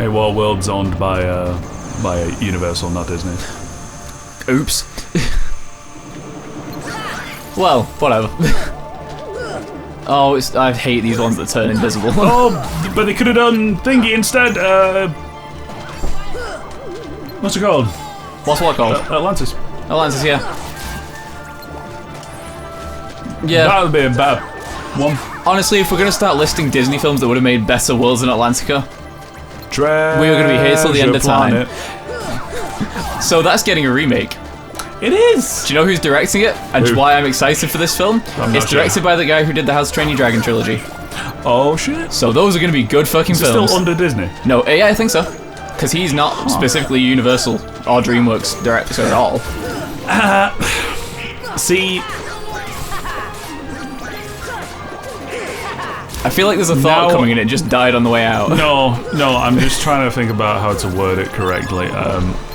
Hey, Waterworld's owned by Universal, not Disney. Oops. Well, whatever. Oh, I hate these ones that turn invisible. Oh, but they could have done thingy instead. What's it called? What's what called? Atlantis. Atlantis, yeah. Yeah. That would be a bad one. Honestly, if we're going to start listing Disney films that would have made better worlds than Atlantica, we were going to be here till the end of time. So that's getting a remake. It is! Do you know who's directing it? And why I'm excited for this film? It's directed by the guy who did the How to Train Your Dragon trilogy. Oh shit. So those are going to be good fucking Is it films. still under Disney? No, yeah, I think so. Because he's not specifically Universal or DreamWorks director at all. See... I feel like there's a thought coming and it just died on the way out. No, I'm just trying to think about how to word it correctly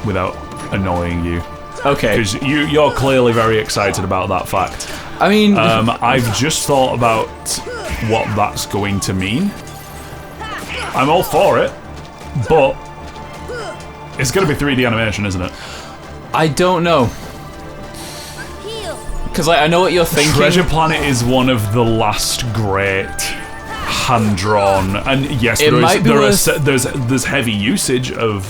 without annoying you. Okay. Because you're clearly very excited about that fact. I mean... I've just thought about what that's going to mean. I'm all for it, but it's going to be 3D animation, isn't it? I don't know. Because I know what you're thinking. Treasure Planet is one of the last great hand-drawn, and yes, there's heavy usage of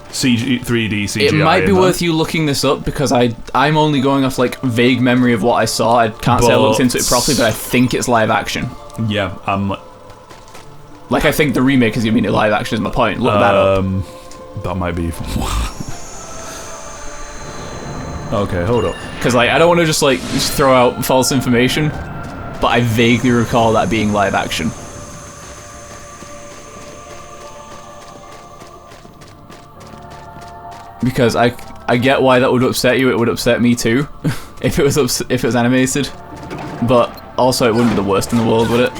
3D CGI. It might be worth you looking this up, because I'm only going off like vague memory of what I saw. I can't say I looked into it properly, but I think it's live action. Yeah, like I think the remake is going to be live action. Is my point. Look that up. That might be. Okay, hold up. Because like I don't want to just throw out false information, but I vaguely recall that being live action. Because I get why that would upset you. It would upset me too, if it was animated. But also, it wouldn't be the worst in the world, would it?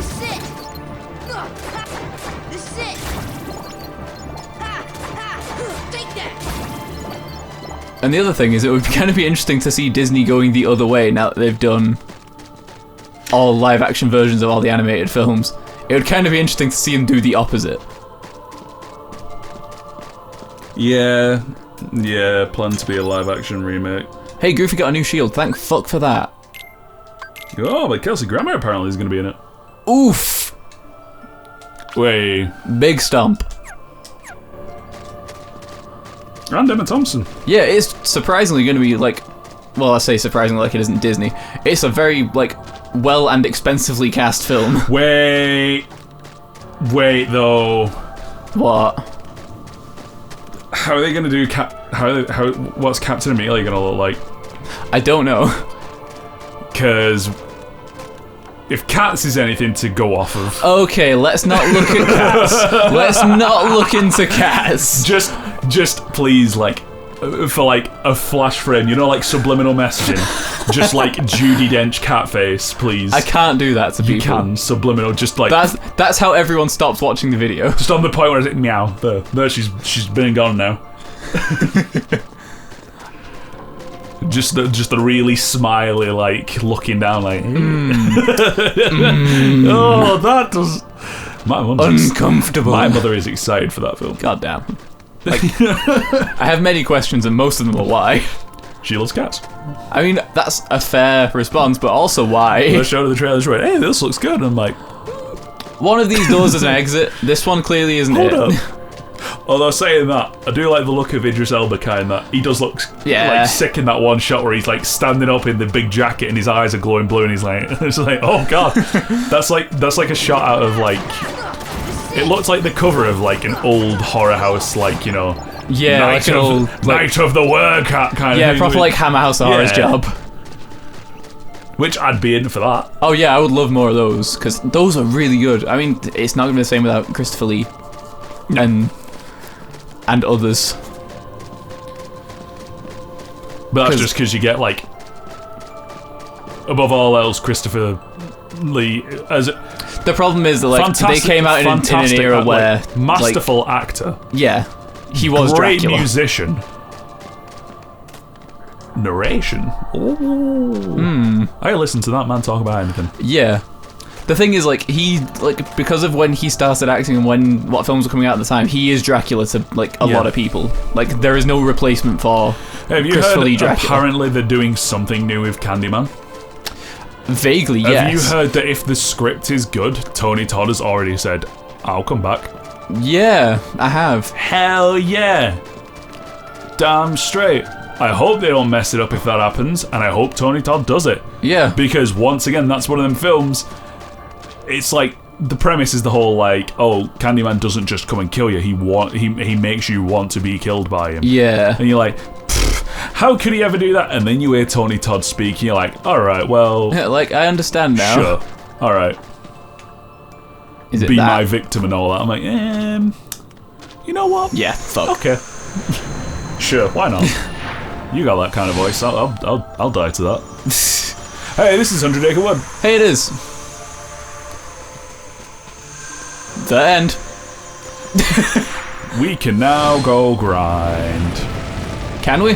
And the other thing is, it would kind of be interesting to see Disney going the other way now that they've done all live-action versions of all the animated films. It would kind of be interesting to see them do the opposite. Yeah, planned to be a live-action remake. Hey, Goofy got a new shield. Thank fuck for that. Oh, but Kelsey Grammer apparently is going to be in it. Oof! Wait. Big stomp. And Emma Thompson. Yeah, it's surprisingly going to be well, I say surprisingly like it isn't Disney. It's a very well and expensively cast film. Wait though. What? How are they going to do what's Captain Amelia going to look like? I don't know. Because if Cats is anything to go off of... Okay, let's not look at Cats. Let's not look into Cats. Just please, for a flash frame, subliminal messaging. Just Judi Dench cat face, please. I can't do that to people. You can, subliminal, just That's how everyone stops watching the video. Just on the point where it's meow. There, she's been and gone now. Just the really smiley, looking down, Oh, that does... My mum's uncomfortable. My mother is excited for that film. God damn. I have many questions, and most of them are why. She loves cats. I mean, that's a fair response, but also why. I showed her the trailer, she went, hey, this looks good, and I'm like... One of these doors is an exit, this one clearly isn't Hold it. up. Although saying that, I do like the look of Idris Elba that he does look sick in that one shot where he's standing up in the big jacket and his eyes are glowing blue and he's it's oh god. That's like a shot out of it looks like the cover of an old horror house, yeah, Night an of, old Night of the Werewolf kind of yeah, thing. proper Hammer House Horror's job. Which I'd be in for that. Oh yeah, I would love more of those, because those are really good. I mean, it's not going to be the same without Christopher Lee. No. And others. But that's just because you get, above all else, Christopher Lee as... The problem is that, they came out in an era where... masterful actor. Yeah. He was great Dracula. Musician. Narration. Ooh. I listen to that man talk about anything. Yeah. The thing is, like, because of when he started acting and what films were coming out at the time, he is Dracula to, like, a lot of people. Like, there is no replacement for Have you Christopher heard, Lee Dracula. Apparently they're doing something new with Candyman. Vaguely, yes. Have you heard that if the script is good, Tony Todd has already said, I'll come back? Yeah, I have. Hell yeah. Damn straight. I hope they don't mess it up if that happens, and I hope Tony Todd does it. Yeah. Because, once again, that's one of them films. It's like, the premise is the whole, like, oh, Candyman doesn't just come and kill you, he makes you want to be killed by him. Yeah. And you're like, how could he ever do that? And then you hear Tony Todd speak, and you're like, alright, well... Like, I understand now. Sure. Alright. Is it Be that? my victim and all that. I'm like, you know what? Yeah, fuck. Okay. Sure, why not? You got that kind of voice. I'll die to that. Hey, this is 100 Acre Wood. Hey, it is. The end. We can now go grind. Can we?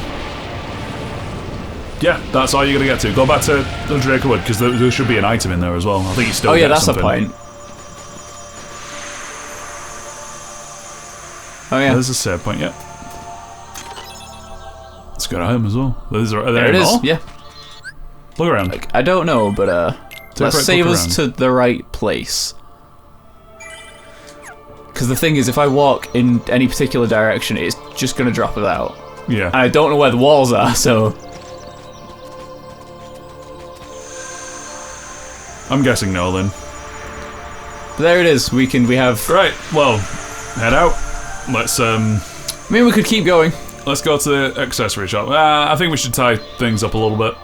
Yeah, that's all you're gonna get to. Go back to 100 Acre Wood, because there should be an item in there as well. I think you still Oh yeah, get that's something. a point. Oh yeah. There's a save point, yeah. Let's go to home as well. Are there There it any is. more? Yeah. Look around. I don't know, but Take a let's quick save look us to the right place. Because the thing is, if I walk in any particular direction, it's just gonna drop us out. Yeah. And I don't know where the walls are, so... I'm guessing no, then. But there it is. We have... Right, well, head out. Let's I mean, we could keep going. let's go to the accessory shop. I think we should tie things up a little bit.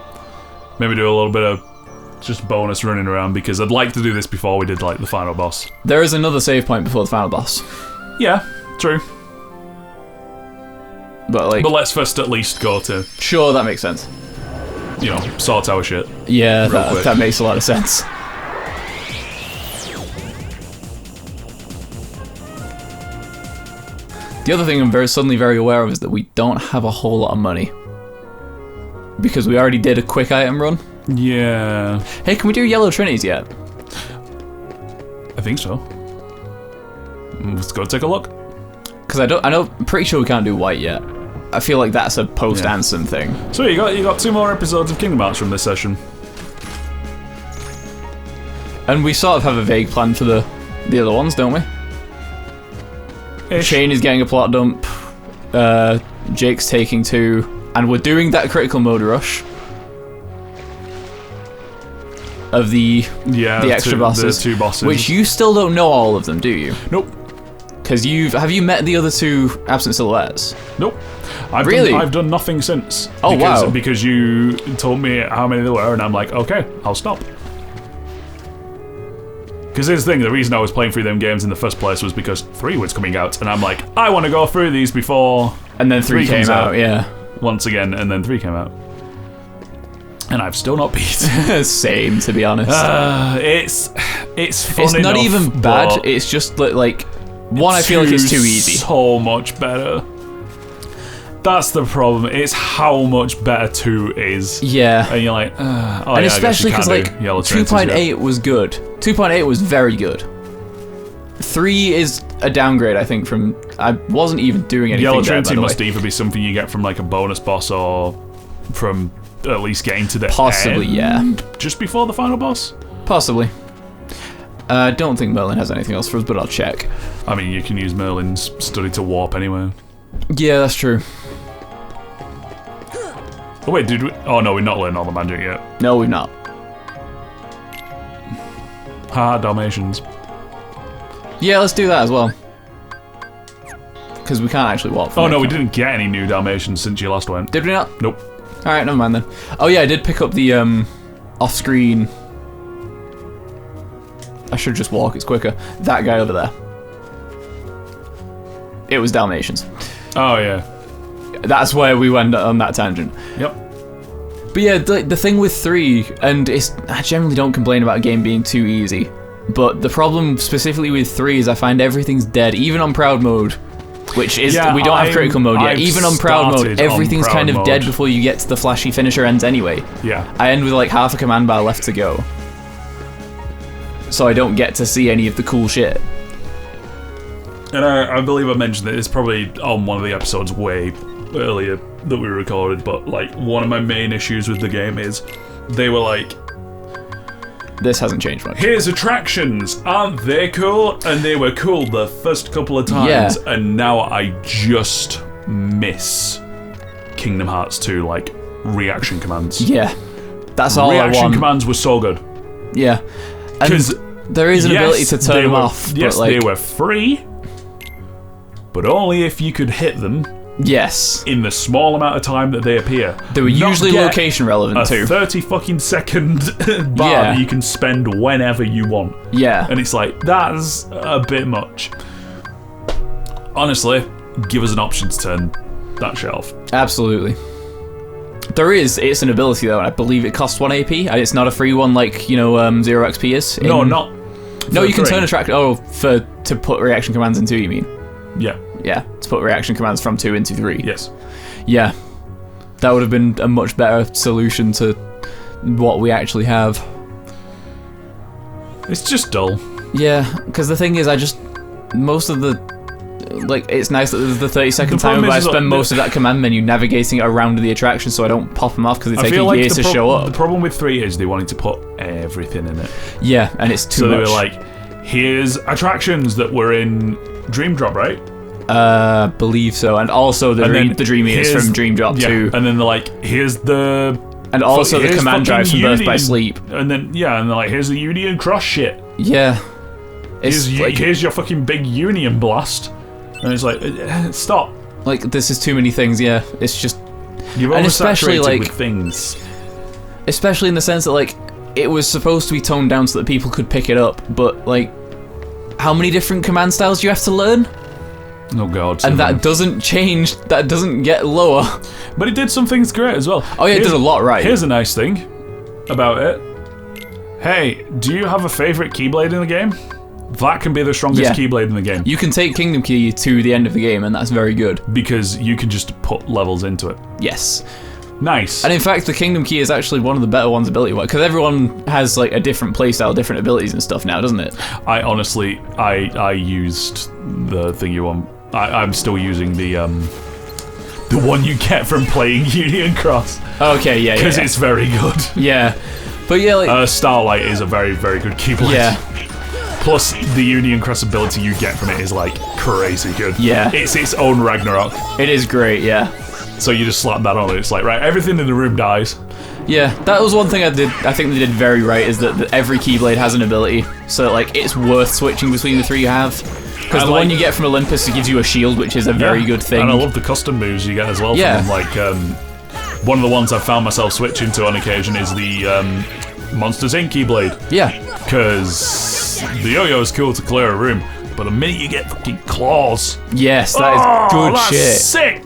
Maybe do a little bit of just bonus running around, because I'd like to do this before we did, like, the final boss. There is another save point before the final boss. Yeah, true. But, like... But let's first at least go to, Sure, that makes sense. you know, sort our shit. Yeah, Real quick. that makes a lot of sense. The other thing I'm suddenly very aware of is that we don't have a whole lot of money. Because we already did a quick item run. Yeah, Hey, can we do Yellow Trinities yet? I think so. Let's go take a look. Because I'm pretty sure we can't do white yet. I feel like that's a post-Ansem thing. So you got 2 more episodes of Kingdom Hearts from this session. And we sort of have a vague plan for the other ones, don't we? Ish. Shane is getting a plot dump. Jake's taking 2, and we're doing that critical mode rush of the extra bosses, the 2 bosses, which you still don't know all of them, do you? Nope. Because have you met the other 2 absent silhouettes? Nope. I've done nothing since. Oh, wow. Because you told me how many there were, and I'm like, okay, I'll stop. Because here's the thing, the reason I was playing through them games in the first place was because 3 was coming out, and I'm like, I want to go through these before... And then 3 came comes out, yeah. Once again, and then 3 came out. And I've still not beat. Same, to be honest. It's fun It's not enough, even bad, but it's just like... One, I feel like it's too easy. So much better. That's the problem. It's how much better 2 is. Yeah. And you're like, oh And yeah, especially because, like, Yellow Trinities, 2.8 was good. 2.8 was very good. 3 is a downgrade, I think, from... I wasn't even doing anything Yellow there, by Trinity the way. must either be something you get from, like, a bonus boss, or from at least getting to the Possibly, end, yeah. just before the final boss. Possibly. I don't think Merlin has anything else for us, but I'll check. I mean, you can use Merlin's study to warp anyway. Yeah, that's true. Oh wait, did we? Oh no, we're not learning all the magic yet. No, we've not. Ha, Dalmatians. Yeah, let's do that as well. Because we can't actually walk from Oh it, no, we can didn't get any new Dalmatians since you last went. Did we not? Nope. Alright, never mind then. Oh yeah, I did pick up the off-screen... I should just walk, it's quicker. That guy over there. It was Dalmatians. Oh yeah. That's where we went on that tangent. Yep. But yeah, the thing with 3, and I generally don't complain about a game being too easy, but the problem specifically with 3 is I find everything's dead, even on Proud Mode, which is, we don't have critical mode yet. I've Even on Proud Mode, started on everything's Proud kind of Mode. dead before you get to the flashy finisher ends anyway. Yeah. I end with like half a command bar left to go. so I don't get to see any of the cool shit. And I believe I mentioned it. It's probably on one of the episodes way earlier that we recorded, but like one of my main issues with the game is they were like, this hasn't changed much. Here's attractions, aren't they cool? And they were cool the first couple of times, and now I just miss Kingdom Hearts 2 like reaction commands. Yeah, that's all I want. Reaction commands were so good. Yeah, because there is an ability to turn them off. Yes, but, like, they were free, but only if you could hit them. Yes. In the small amount of time that they appear. They were usually location relevant too. 30 fucking second bar that you can spend whenever you want. Yeah. And it's like, that's a bit much. Honestly, give us an option to turn that shit off. Absolutely. It's an ability though, and I believe it costs 1 AP, and it's not a free one like, 0 XP is. No, not. No, you can turn to put reaction commands in 2, you mean? Yeah. Yeah, to put reaction commands from 2 into 3. Yes. Yeah. That would have been a much better solution to what we actually have. It's just dull. Yeah, because the thing is, most of the... Like, it's nice that there's the 30-second timer, but I spend most of that command menu navigating it around the attraction so I don't pop them off because they take years to show up. The problem with 3 is they wanted to put everything in it. Yeah, and it's too much. So they were like, here's attractions that were in Dream Drop, right? Believe so, and also the Dream Eaters from Dream Drop too. And then they're like, here's the... And also the command drives from Birth by Sleep. And then, and they're like, here's the Union Cross shit. Yeah. Here's your fucking big Union Blast. And it's like, stop. Like, this is too many things, yeah. It's just... You're oversaturated with things. Especially in the sense that, like, it was supposed to be toned down so that people could pick it up, but, like, how many different command styles do you have to learn? Oh god. And that doesn't change, that doesn't get lower. But it did some things great as well. Oh yeah, it did a lot right. Here's a nice thing about it. Hey, do you have a favourite Keyblade in the game? That can be the strongest Keyblade in the game. You can take Kingdom Key to the end of the game, and that's very good. Because you can just put levels into it. Yes. Nice. And in fact, the Kingdom Key is actually one of the better ones ability-wise, because everyone has like a different playstyle, different abilities and stuff now, doesn't it? I honestly, I used the thing you want. I'm still using the one you get from playing Union Cross. Okay, yeah, because it's very good. Yeah, but yeah, like Starlight is a very, very good Keyblade. Yeah. Plus, the Union Cross ability you get from it is like crazy good. Yeah. It's its own Ragnarok. It is great, yeah. So you just slap that on it. It's like, right, everything in the room dies. Yeah, that was one thing I think they did very right, is that every Keyblade has an ability, so like it's worth switching between the 3 you have. Because the one you get from Olympus, it gives you a shield, which is a very good thing. And I love the custom moves you get as well. Yeah. From them. Like, one of the ones I've found myself switching to on occasion is the Monsters Inc. Keyblade. Yeah. Because the yo-yo is cool to clear a room, but the minute you get fucking claws... Yes, that is good that's shit. Sick!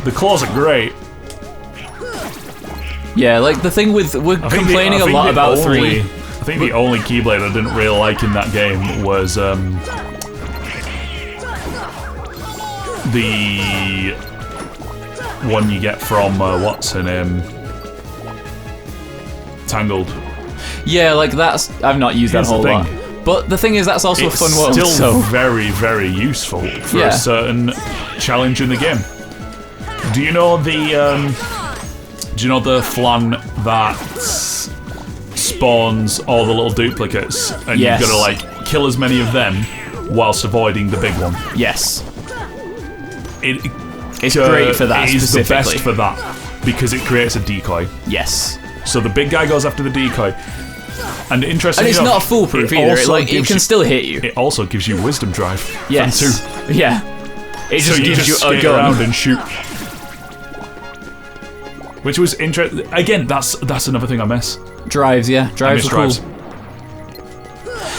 The claws are great. Yeah, like the thing with... We're complaining a lot about 3... I think the only Keyblade I didn't really like in that game was the one you get from what's her name, Tangled. Yeah, like that's I've not used that whole lot. But the thing is, that's also a fun world. It's still very, very useful for a certain challenge in the game. Do you know the flan that spawns all the little duplicates, and you've got to like kill as many of them whilst avoiding the big one? Yes. It's great for that. It is the best for that because it creates a decoy. Yes. So the big guy goes after the decoy, and interestingly, and it's not foolproof either. It can still hit you. It also gives you wisdom drive. Yes. From 2. Yeah. It just gives you a gun around and shoot. Which was interesting. Again, that's another thing I miss. Drives, yeah. Drives are cool.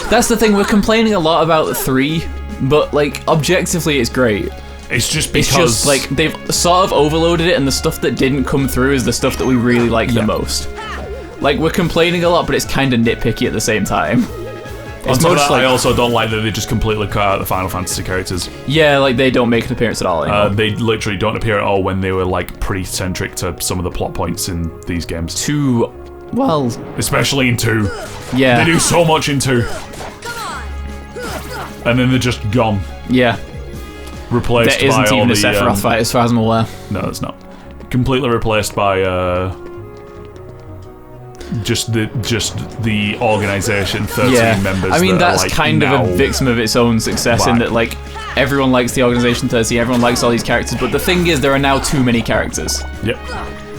That's the thing, we're complaining a lot about 3, but like objectively it's great. It's just because... It's just like they've sort of overloaded it, and the stuff that didn't come through is the stuff that we really like the most. Like, we're complaining a lot, but it's kind of nitpicky at the same time. It's more just like, I also don't like that they just completely cut out the Final Fantasy characters. Yeah, like they don't make an appearance at all anymore. They literally don't appear at all when they were like pretty centric to some of the plot points in these games. To Well, especially in 2. yeah. They do so much in 2. And then they're just gone. Yeah. Replaced There by isn't all even the, a Sephiroth fight, as far as I'm aware. No, it's not. Completely replaced by just the organization, 13 members. I mean, that that's are, like, kind of now a victim of its own success in that, like, everyone likes the organization 13, everyone likes all these characters, but the thing is, there are now too many characters. Yep.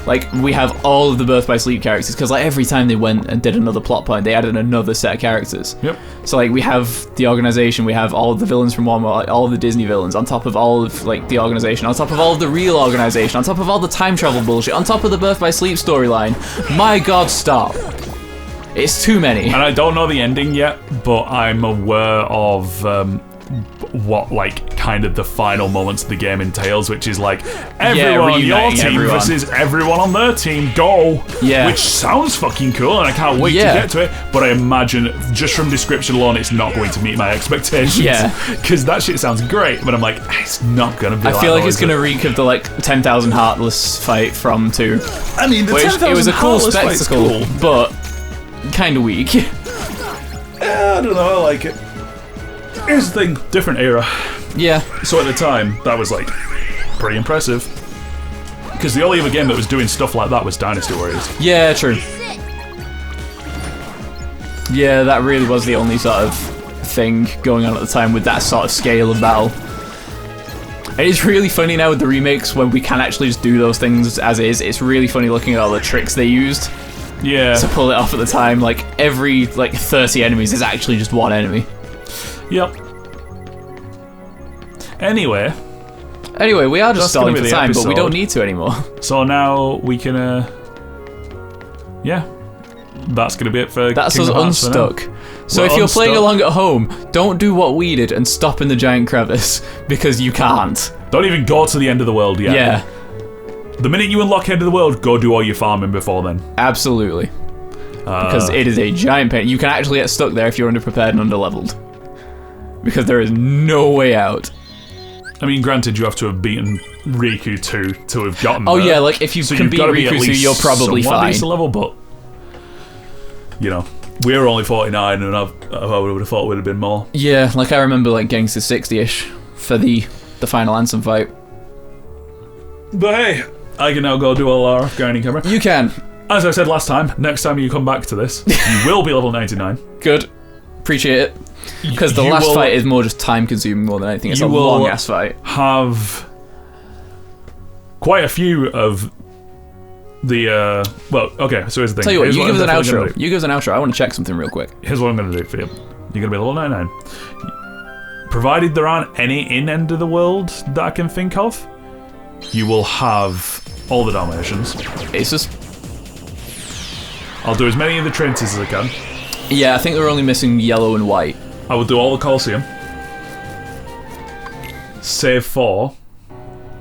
Like, we have all of the Birth by Sleep characters, because, like, every time they went and did another plot point, they added another set of characters. Yep. So, like, we have the organization, we have all of the villains from one, like, all of the Disney villains, on top of all of, like, the organization, on top of all of the real organization, on top of all the time travel bullshit, on top of the Birth by Sleep storyline. My god, stop. It's too many. And I don't know the ending yet, but I'm aware of what, like, kind of the final moments of the game entails, which is like everyone on your team versus everyone on their team, go! Yeah. Which sounds fucking cool, and I can't wait to get to it, but I imagine, just from description alone, it's not going to meet my expectations. Yeah. Because that shit sounds great, but I'm like, it's not gonna be I feel like it's gonna reek of the, like, 10,000 Heartless fight from 2. I mean, the 10,000 it was a cool Heartless fight's spectacle, cool. but kind of weak. I don't know, I like it. Here's the thing, different era. Yeah. So at the time, that was, like, pretty impressive. Because the only other game that was doing stuff like that was Dynasty Warriors. Yeah, true. Yeah, that really was the only sort of thing going on at the time with that sort of scale of battle. And it's really funny now with the remakes when we can actually just do those things as is. It's really funny looking at all the tricks they used to pull it off at the time. Like, every, like, 30 enemies is actually just one enemy. Yep. Anyway, we are just stalling for time, but we don't need to anymore. So now we can, yeah. That's going to be it for That's Kingdom us Hearts unstuck. So We're if you're unstuck. playing along at home, don't do what we did and stop in the giant crevice, because you can't. Don't even go to the end of the world yet. Yeah. The minute you unlock end of the world, go do all your farming before then. Absolutely. Because it is a giant pain. You can actually get stuck there if you're underprepared and underleveled. Because there is no way out. I mean, granted, you have to have beaten Riku to have gotten there. Oh yeah, like if you can beat Riku, you're probably fine. Decent level, but you know, we're only 49, and I would have thought it would have been more. Yeah, like I remember like getting to 60ish for the final Ansem fight. But hey, I can now go do all our grinding camera. You can. As I said last time, next time you come back to this, you will be level 99. Good. Appreciate it. Because the last fight is more just time consuming more than anything. It's a long ass fight. Have quite a few of the well, okay, so here's the thing. Tell you what, you give us an outro. You give us an outro. I want to check something real quick. Here's what I'm gonna do for you. You're gonna be level 99. Provided there aren't any in End of the World that I can think of, you will have all the Dalmatians. It's just I'll do as many of the Trinities as I can. Yeah, I think we're only missing yellow and white. I will do all the Colosseum. Save for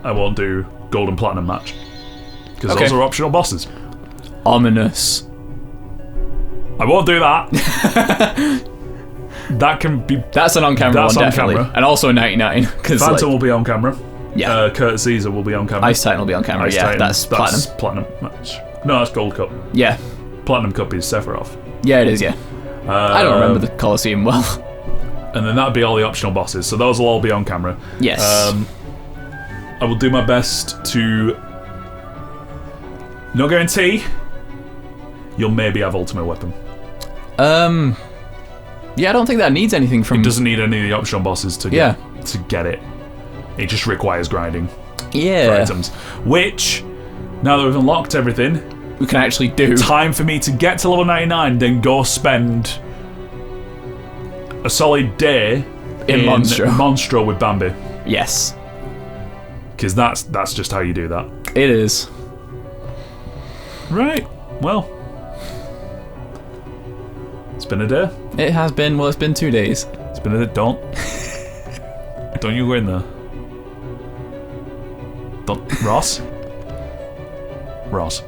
I won't do Gold and Platinum match. Because those are optional bosses. Ominous. I won't do that. That can be... That's an on-camera one, definitely. Camera. And also a 99. Phantom will be on camera. Yeah. Curtis Caesar will be on camera. Ice Titan will be on camera, that's Platinum. Platinum match. No, that's Gold Cup. Yeah. Platinum Cup is Sephiroth. Yeah, it is, yeah. I don't remember the Colosseum well. And then that'd be all the optional bosses, so those will all be on camera. Yes. I will do my best to... No guarantee, you'll maybe have Ultimate Weapon. Yeah, I don't think that needs anything from... It doesn't need any of the optional bosses to get it. It just requires grinding for items. Which, now that we've unlocked everything... We can actually do. Time for me to get to level 99, then go spend a solid day in Monstro with Bambi. Yes. Because that's just how you do that. It is. Right. Well. It's been a day. It has been, well, it's been 2 days. It's been a day. Don't you go in there. Don't. Ross? Ross?